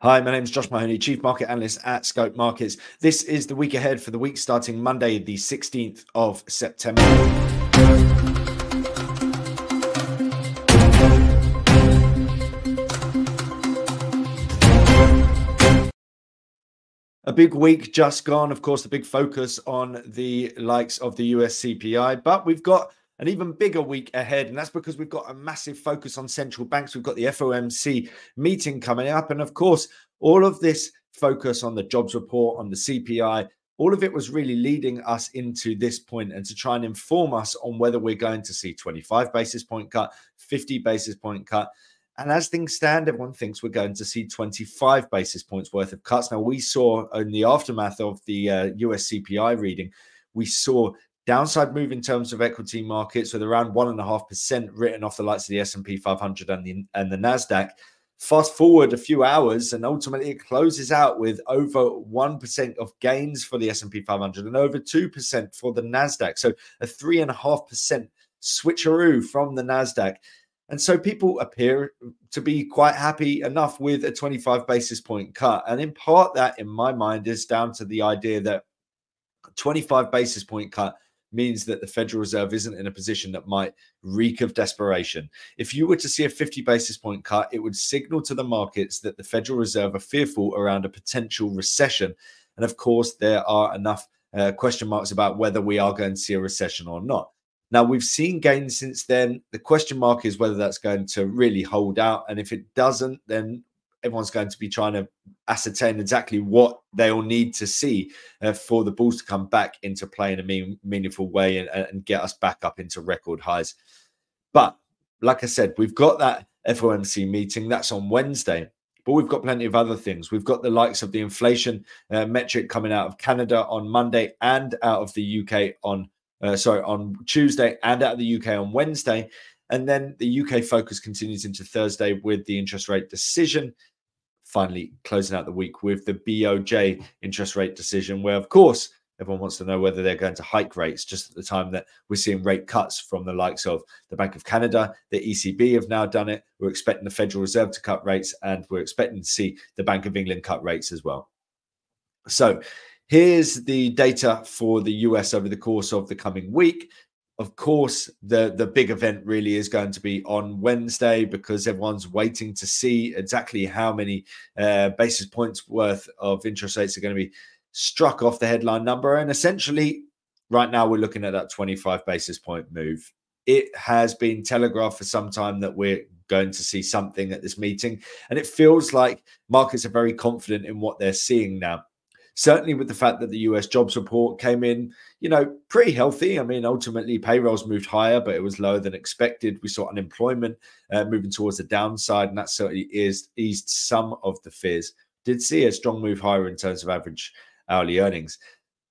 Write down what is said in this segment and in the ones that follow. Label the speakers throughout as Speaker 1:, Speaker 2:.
Speaker 1: Hi, my name is Joshua Mahony, Chief Market Analyst at Scope Markets. This is the week ahead for the week starting Monday, the 16th of September. A big week just gone. Of course, the big focus on the likes of the US CPI, but we've got an even bigger week ahead, and that's because we've got a massive focus on central banks. We've got the FOMC meeting coming up, and of course, all of this focus on the jobs report, on the CPI, all of it was really leading us into this point and to try and inform us on whether we're going to see 25 basis point cut, 50 basis point cut. And as things stand, everyone thinks we're going to see 25 basis points worth of cuts. Now, we saw in the aftermath of the US CPI reading, we saw downside move in terms of equity markets with around 1.5% written off the likes of the S&P 500 and the Nasdaq. Fast forward a few hours, and ultimately it closes out with over 1% of gains for the S&P 500 and over 2% for the Nasdaq. So a 3.5% switcheroo from the Nasdaq. And so people appear to be quite happy enough with a 25 basis point cut. And in part, that in my mind is down to the idea that a 25 basis point cut means that the Federal Reserve isn't in a position that might reek of desperation. If you were to see a 50 basis point cut, it would signal to the markets that the Federal Reserve are fearful around a potential recession. And of course, there are enough question marks about whether we are going to see a recession or not. Now, we've seen gains since then. The question mark is whether that's going to really hold out. And if it doesn't, then everyone's going to be trying to ascertain exactly what they'll need to see for the bulls to come back into play in a meaningful way and get us back up into record highs. But like I said, we've got that FOMC meeting. That's on Wednesday. But we've got plenty of other things. We've got the likes of the inflation metric coming out of Canada on Monday and out of the UK on Tuesday and out of the UK on Wednesday. And then the UK focus continues into Thursday with the interest rate decision, finally closing out the week with the BOJ interest rate decision, where, of course, everyone wants to know whether they're going to hike rates just at the time that we're seeing rate cuts from the likes of the Bank of Canada. The ECB have now done it. We're expecting the Federal Reserve to cut rates, and we're expecting to see the Bank of England cut rates as well. So here's the data for the US over the course of the coming week. Of course, the big event really is going to be on Wednesday because everyone's waiting to see exactly how many basis points worth of interest rates are going to be struck off the headline number. And essentially, right now, we're looking at that 25 basis point move. It has been telegraphed for some time that we're going to see something at this meeting. And it feels like markets are very confident in what they're seeing now. Certainly with the fact that the US jobs report came in, pretty healthy. I mean, ultimately payrolls moved higher, but it was lower than expected. We saw unemployment moving towards the downside, and that certainly eased some of the fears. Did see a strong move higher in terms of average hourly earnings.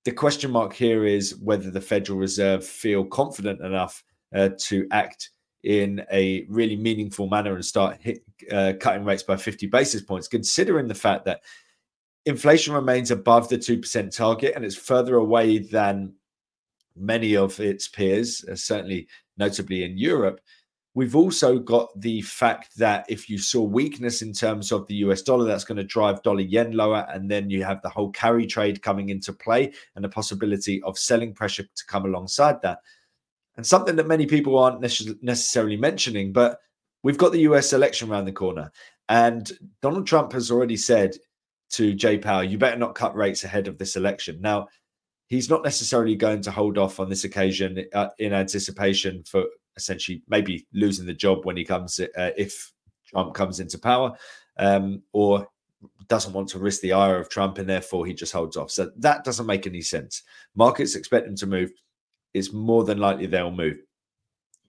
Speaker 1: The question mark here is whether the Federal Reserve feel confident enough to act in a really meaningful manner and start cutting rates by 50 basis points, considering the fact that inflation remains above the 2% target, and it's further away than many of its peers, certainly notably in Europe. We've also got the fact that if you saw weakness in terms of the US dollar, that's going to drive dollar yen lower. And then you have the whole carry trade coming into play and the possibility of selling pressure to come alongside that. And something that many people aren't necessarily mentioning, but we've got the US election around the corner. And Donald Trump has already said to Jay Powell, you better not cut rates ahead of this election. Now, he's not necessarily going to hold off on this occasion in anticipation for essentially maybe losing the job when he comes, if Trump comes into power, or doesn't want to risk the ire of Trump, and therefore he just holds off. So that doesn't make any sense. Markets expect them to move. It's more than likely they'll move.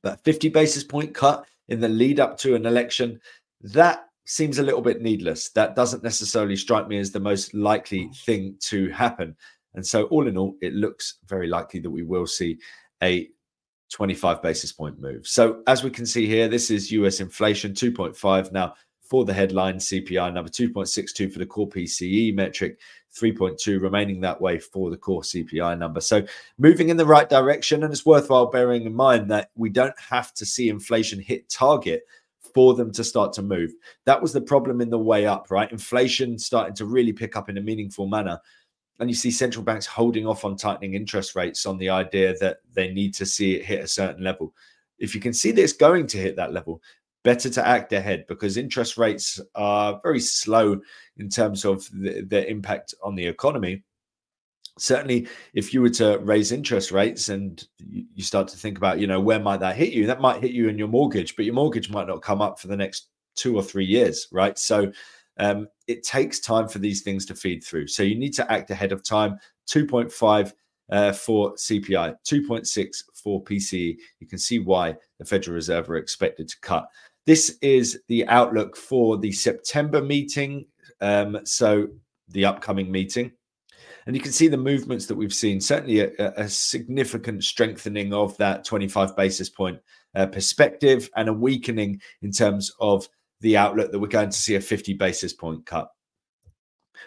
Speaker 1: But 50 basis point cut in the lead up to an election, that seems a little bit needless. That doesn't necessarily strike me as the most likely thing to happen. And so all in all, it looks very likely that we will see a 25 basis point move. So as we can see here, this is US inflation 2.5 now for the headline CPI number, 2.62 for the core PCE metric, 3.2 remaining that way for the core CPI number. So moving in the right direction. And it's worthwhile bearing in mind that we don't have to see inflation hit target for them to start to move. That was the problem in the way up, right? Inflation starting to really pick up in a meaningful manner. And you see central banks holding off on tightening interest rates on the idea that they need to see it hit a certain level. If you can see that it's going to hit that level, better to act ahead, because interest rates are very slow in terms of their impact on the economy. Certainly, if you were to raise interest rates and you start to think about, where might that hit you? That might hit you in your mortgage, but your mortgage might not come up for the next 2 or 3 years, right? So it takes time for these things to feed through. So you need to act ahead of time. 2.5 for CPI, 2.6 for PCE. You can see why the Federal Reserve are expected to cut. This is the outlook for the September meeting, so the upcoming meeting. And you can see the movements that we've seen, certainly a significant strengthening of that 25 basis point perspective, and a weakening in terms of the outlook that we're going to see a 50 basis point cut.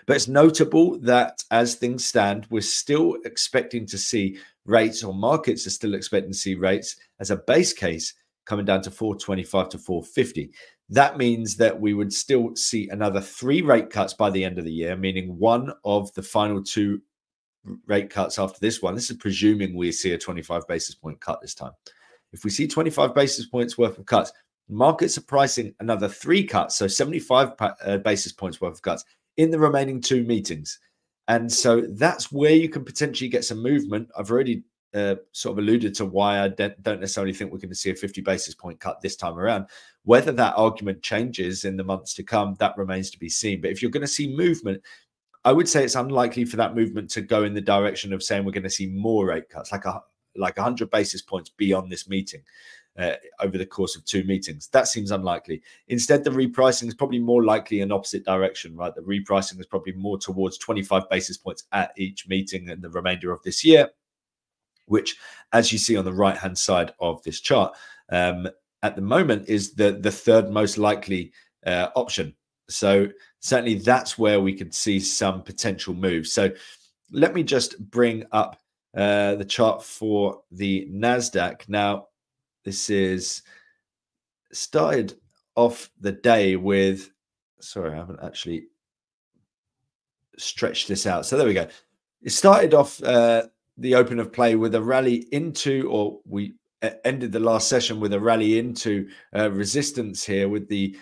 Speaker 1: But it's notable that as things stand, we're still expecting to see rates, or markets are still expecting to see rates as a base case coming down to 425 to 450. That means that we would still see another 3 rate cuts by the end of the year, meaning one of the final 2 rate cuts after this one. This is presuming we see a 25 basis point cut this time. If we see 25 basis points worth of cuts, markets are pricing another 3 cuts, so 75 basis points worth of cuts in the remaining 2 meetings. And so that's where you can potentially get some movement. I've already sort of alluded to why I don't necessarily think we're going to see a 50 basis point cut this time around. Whether that argument changes in the months to come, that remains to be seen. But if you're going to see movement, I would say it's unlikely for that movement to go in the direction of saying we're going to see more rate cuts, like 100 basis points beyond this meeting over the course of 2 meetings. That seems unlikely. Instead, the repricing is probably more likely in opposite direction, right? The repricing is probably more towards 25 basis points at each meeting in the remainder of this year, which, as you see on the right-hand side of this chart, at the moment is the third most likely option. So certainly that's where we could see some potential moves. So let me just bring up the chart for the Nasdaq. Now, this is started off the day with, sorry, I haven't actually stretched this out. So there we go. It started off the open of play with a rally into, or we ended the last session with a rally into resistance here, with the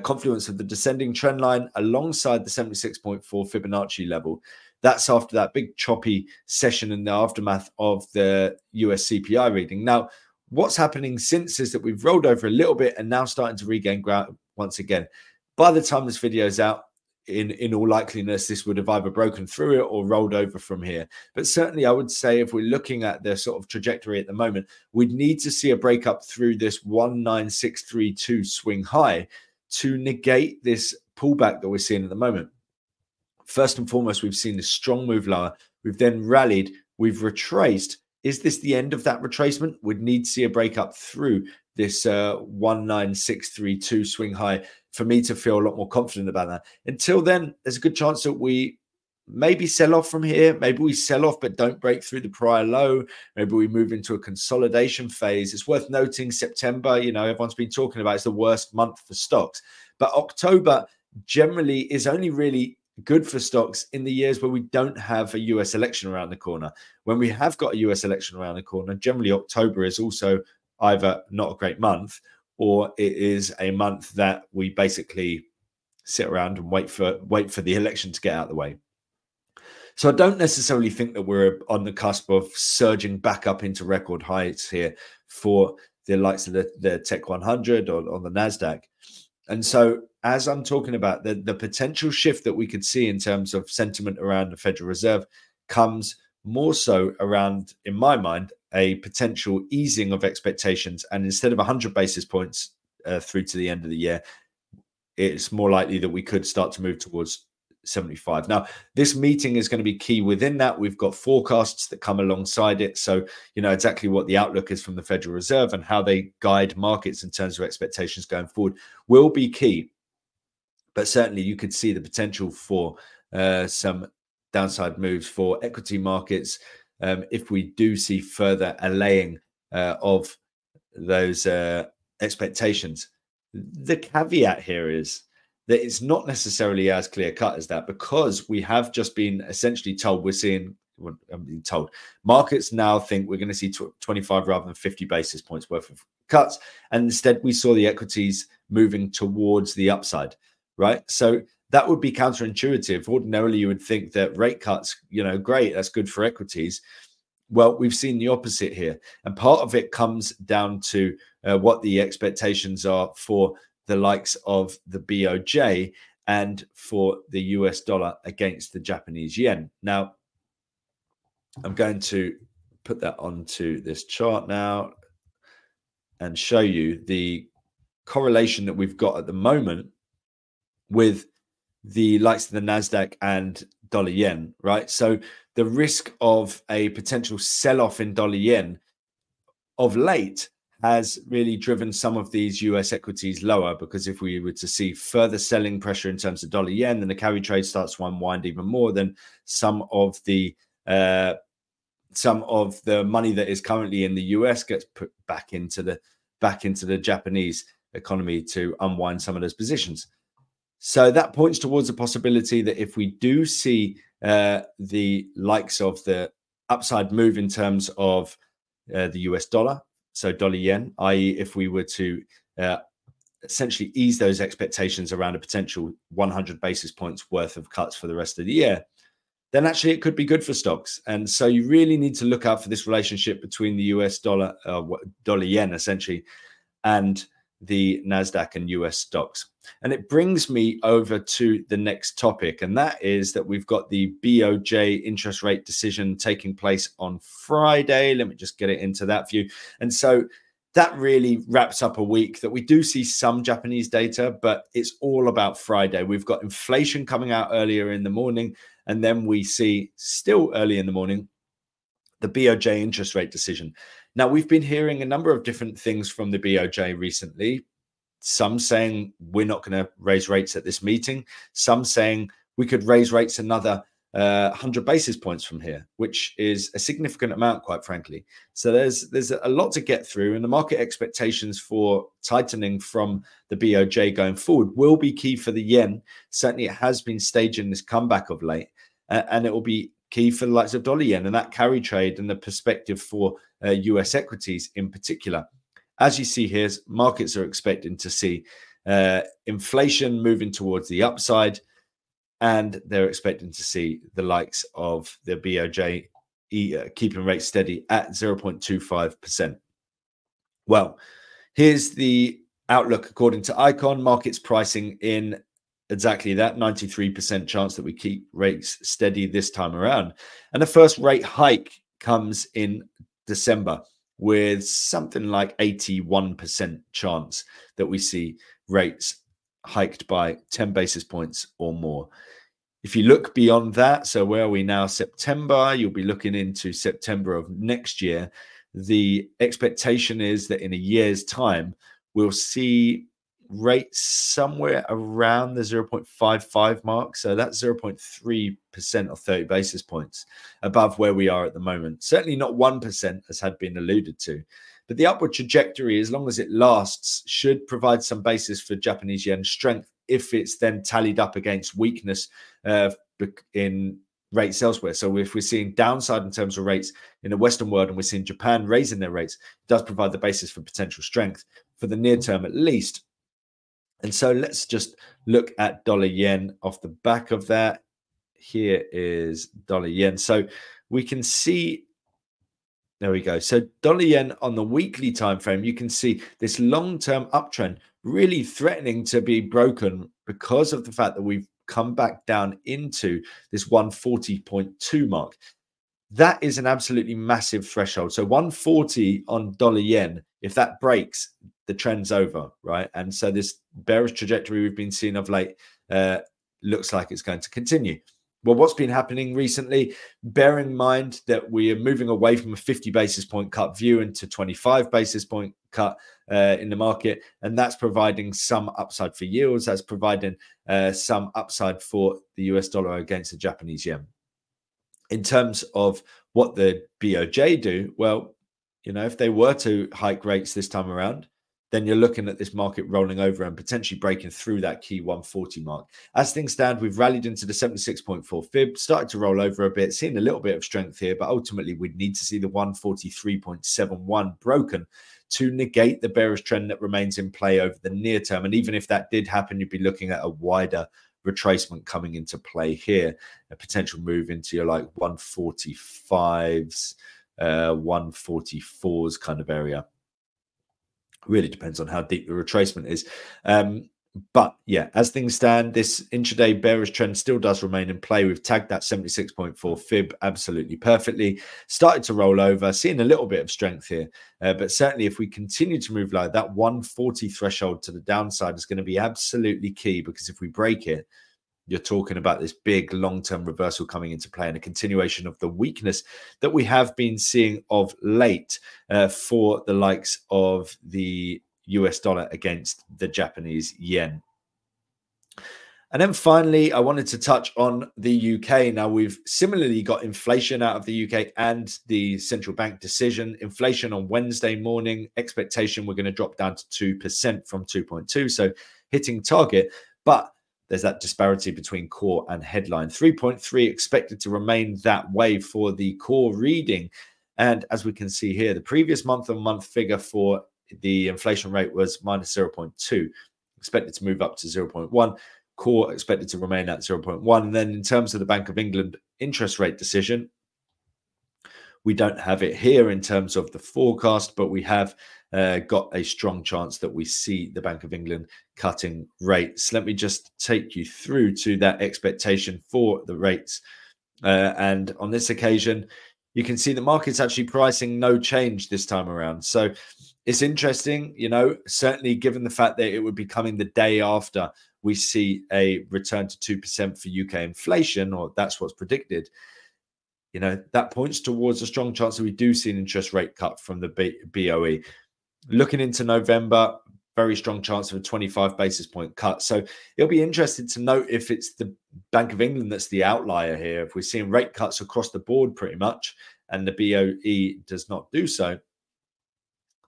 Speaker 1: confluence of the descending trend line alongside the 76.4 Fibonacci level. That's after that big choppy session in the aftermath of the US CPI reading. Now, what's happening since is that we've rolled over a little bit and now starting to regain ground once again. By the time this video is out, in all likeliness, this would have either broken through it or rolled over from here. But certainly I would say if we're looking at the sort of trajectory at the moment, we'd need to see a break up through this 19632 swing high to negate this pullback that we're seeing at the moment. First and foremost, we've seen this strong move lower. We've then rallied. We've retraced. Is this the end of that retracement? We'd need to see a break up through this 19632 swing high for me to feel a lot more confident about that. Until then, there's a good chance that we maybe sell off from here. Maybe we sell off but don't break through the prior low. Maybe we move into a consolidation phase. It's worth noting September, everyone's been talking about, it's the worst month for stocks. But October generally is only really good for stocks in the years where we don't have a US election around the corner. When we have got a US election around the corner, generally October is also either not a great month, or it is a month that we basically sit around and wait for the election to get out of the way. So I don't necessarily think that we're on the cusp of surging back up into record heights here for the likes of the Tech 100 or on the Nasdaq. And so as I'm talking about the potential shift that we could see in terms of sentiment around the Federal Reserve comes more so around, in my mind, a potential easing of expectations. And instead of 100 basis points through to the end of the year, it's more likely that we could start to move towards 75. Now, this meeting is going to be key within that. We've got forecasts that come alongside it. So, exactly what the outlook is from the Federal Reserve and how they guide markets in terms of expectations going forward will be key. But certainly you could see the potential for some downside moves for equity markets if we do see further allaying of those expectations. The caveat here is that it's not necessarily as clear cut as that, because we have just been essentially told I'm being told markets now think we're going to see 25 rather than 50 basis points worth of cuts. And instead, we saw the equities moving towards the upside, right? So that would be counterintuitive. Ordinarily, you would think that rate cuts, great, that's good for equities. Well, we've seen the opposite here. And part of it comes down to what the expectations are for the likes of the BOJ and for the US dollar against the Japanese yen. Now, I'm going to put that onto this chart now and show you the correlation that we've got at the moment with the likes of the Nasdaq and dollar yen, right? So the risk of a potential sell-off in dollar yen of late has really driven some of these US equities lower, because if we were to see further selling pressure in terms of dollar yen, then the carry trade starts to unwind even more, then some of the money that is currently in the US gets put back into the Japanese economy to unwind some of those positions. So that points towards the possibility that if we do see the likes of the upside move in terms of the US dollar, so dollar yen, i.e. if we were to essentially ease those expectations around a potential 100 basis points worth of cuts for the rest of the year, then actually it could be good for stocks. And so you really need to look out for this relationship between the US dollar, dollar yen essentially, and the Nasdaq and US stocks. And it brings me over to the next topic, and that is that we've got the BOJ interest rate decision taking place on Friday. Let me just get it into that view. And so that really wraps up a week that we do see some Japanese data, but it's all about Friday. We've got inflation coming out earlier in the morning, and then we see still early in the morning the BOJ interest rate decision. Now, we've been hearing a number of different things from the BOJ recently. Some saying we're not going to raise rates at this meeting. Some saying we could raise rates another 100 basis points from here, which is a significant amount, quite frankly. So there's a lot to get through, and the market expectations for tightening from the BOJ going forward will be key for the yen. Certainly, it has been staging this comeback of late, and it will be key for the likes of dollar yen and that carry trade and the perspective for US equities in particular. As you see here, markets are expecting to see inflation moving towards the upside, and they're expecting to see the likes of the BOJ keeping rates steady at 0.25%. Well, here's the outlook according to Icon. Markets pricing in exactly that, 93% chance that we keep rates steady this time around. And the first rate hike comes in December, with something like 81% chance that we see rates hiked by 10 basis points or more. If you look beyond that, so where are we now? September, you'll be looking into September of next year. The expectation is that in a year's time, we'll see rates somewhere around the 0.55 mark. So that's 0.3% or 30 basis points above where we are at the moment. Certainly not 1%, as had been alluded to. But the upward trajectory, as long as it lasts, should provide some basis for Japanese yen strength if it's then tallied up against weakness in rates elsewhere. So if we're seeing downside in terms of rates in the Western world and we're seeing Japan raising their rates, it does provide the basis for potential strength for the near term at least. And so let's just look at dollar yen off the back of that. Here is dollar yen. So we can see, there we go. So dollar yen on the weekly time frame, you can see this long-term uptrend really threatening to be broken because of the fact that we've come back down into this 140.2 mark. That is an absolutely massive threshold. So 140 on dollar yen, if that breaks, the trend's over, right? And so this bearish trajectory we've been seeing of late looks like it's going to continue. Well, what's been happening recently, bear in mind that we are moving away from a 50 basis point cut view into 25 basis point cut in the market. And that's providing some upside for yields. That's providing some upside for the US dollar against the Japanese yen. In terms of what the BOJ do, well, you know, if they were to hike rates this time around, then you're looking at this market rolling over and potentially breaking through that key 140 mark. As things stand, we've rallied into the 76.4 fib, started to roll over a bit, seeing a little bit of strength here, but ultimately we'd need to see the 143.71 broken to negate the bearish trend that remains in play over the near term. And even if that did happen, you'd be looking at a wider retracement coming into play here, a potential move into your like 145s, 144s kind of area. Really depends on how deep the retracement is. But yeah, as things stand, this intraday bearish trend still does remain in play. We've tagged that 76.4 fib absolutely perfectly. Started to roll over, seeing a little bit of strength here. But certainly if we continue to move low, that 140 threshold to the downside is going to be absolutely key, because if we break it, you're talking about this big long-term reversal coming into play and a continuation of the weakness that we have been seeing of late for the likes of the US dollar against the Japanese yen. And then finally, I wanted to touch on the UK. Now, we've similarly got inflation out of the UK and the central bank decision. Inflation on Wednesday morning, expectation we're going to drop down to 2% from 2.2, so hitting target. But there's that disparity between core and headline. 3.3 expected to remain that way for the core reading. And as we can see here, the previous month-on-month figure for the inflation rate was minus 0.2, expected to move up to 0.1. Core expected to remain at 0.1. And then in terms of the Bank of England interest rate decision, we don't have it here in terms of the forecast, but we have got a strong chance that we see the Bank of England cutting rates. Let me just take you through to that expectation for the rates. And on this occasion, you can see the market's actually pricing no change this time around. So it's interesting, you know, certainly given the fact that it would be coming the day after we see a return to 2% for UK inflation, or that's what's predicted. You know, that points towards a strong chance that we do see an interest rate cut from the BOE. Looking into November, very strong chance of a 25 basis point cut. So it'll be interesting to note if it's the Bank of England that's the outlier here. If we're seeing rate cuts across the board pretty much, and the BOE does not do so,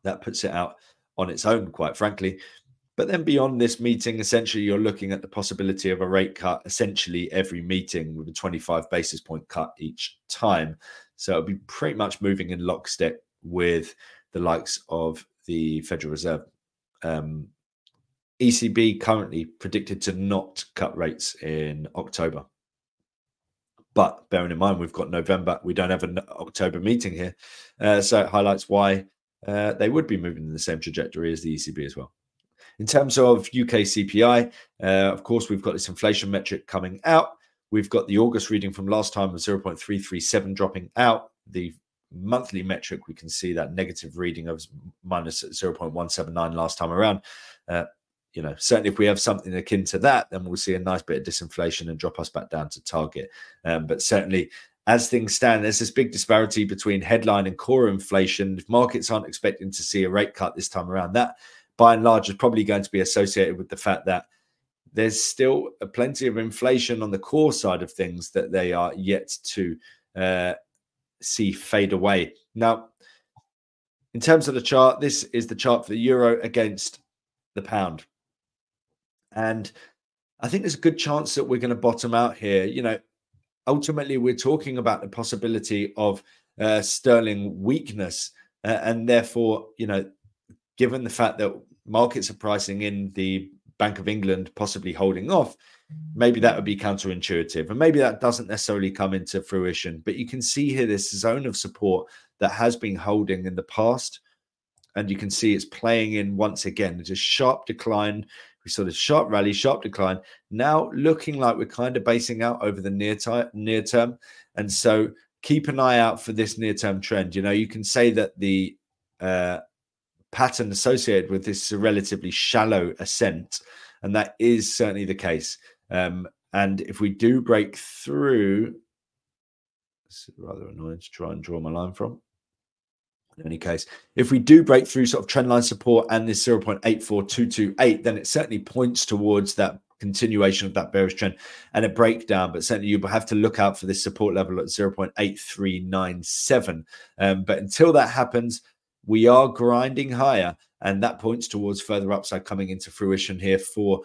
Speaker 1: that puts it out on its own, quite frankly. But then beyond this meeting, essentially, you're looking at the possibility of a rate cut essentially every meeting, with a 25 basis point cut each time. So it'll be pretty much moving in lockstep with the likes of the Federal Reserve. ECB currently predicted to not cut rates in October. But bearing in mind, we've got November, we don't have an October meeting here. So it highlights why they would be moving in the same trajectory as the ECB as well. In terms of UK CPI, of course, we've got this inflation metric coming out. We've got the August reading from last time of 0.337 dropping out. The monthly metric, we can see that negative reading of minus 0.179 last time around. You know, certainly if we have something akin to that, then we'll see a nice bit of disinflation and drop us back down to target. But certainly, as things stand, there's this big disparity between headline and core inflation. If markets aren't expecting to see a rate cut this time around, that by and large is probably going to be associated with the fact that there's still plenty of inflation on the core side of things that they are yet to see fade away. Now, in terms of the chart, this is the chart for the euro against the pound. And I think there's a good chance that we're going to bottom out here. You know, ultimately, we're talking about the possibility of sterling weakness. And therefore, you know, given the fact that markets are pricing in the Bank of England possibly holding off, maybe that would be counterintuitive. And maybe that doesn't necessarily come into fruition. But you can see here this zone of support that has been holding in the past. And you can see it's playing in once again. It's a sharp decline. We saw this sharp rally, sharp decline. Now looking like we're kind of basing out over the near term. And so keep an eye out for this near-term trend. You know, you can say that the pattern associated with this is a relatively shallow ascent, and that is certainly the case. And if we do break through, it's rather annoying to try and draw my line from. In any case, if we do break through sort of trendline support and this 0.84228, then it certainly points towards that continuation of that bearish trend and a breakdown. But certainly you'll have to look out for this support level at 0.8397. But until that happens, we are grinding higher. And that points towards further upside coming into fruition here for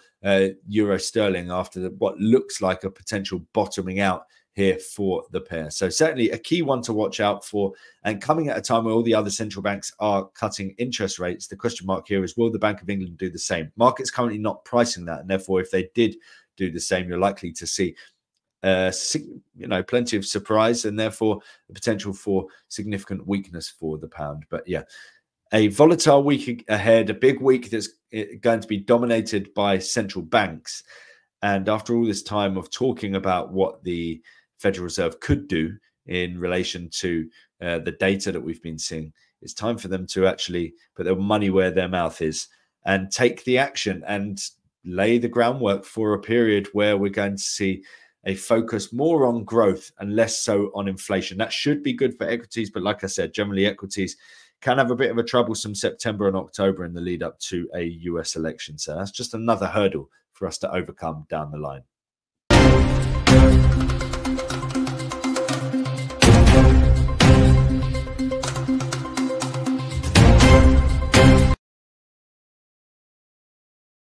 Speaker 1: euro sterling after what looks like a potential bottoming out here for the pair. So certainly a key one to watch out for. And coming at a time where all the other central banks are cutting interest rates, the question mark here is, will the Bank of England do the same? Market's currently not pricing that. And therefore, if they did do the same, you're likely to see plenty of surprise and therefore the potential for significant weakness for the pound. But yeah, a volatile week ahead, a big week that's going to be dominated by central banks. And after all this time of talking about what the Federal Reserve could do in relation to the data that we've been seeing, it's time for them to actually put their money where their mouth is and take the action and lay the groundwork for a period where we're going to see a focus more on growth and less so on inflation. That should be good for equities. But like I said, generally equities can have a bit of a troublesome September and October in the lead up to a US election. So that's just another hurdle for us to overcome down the line.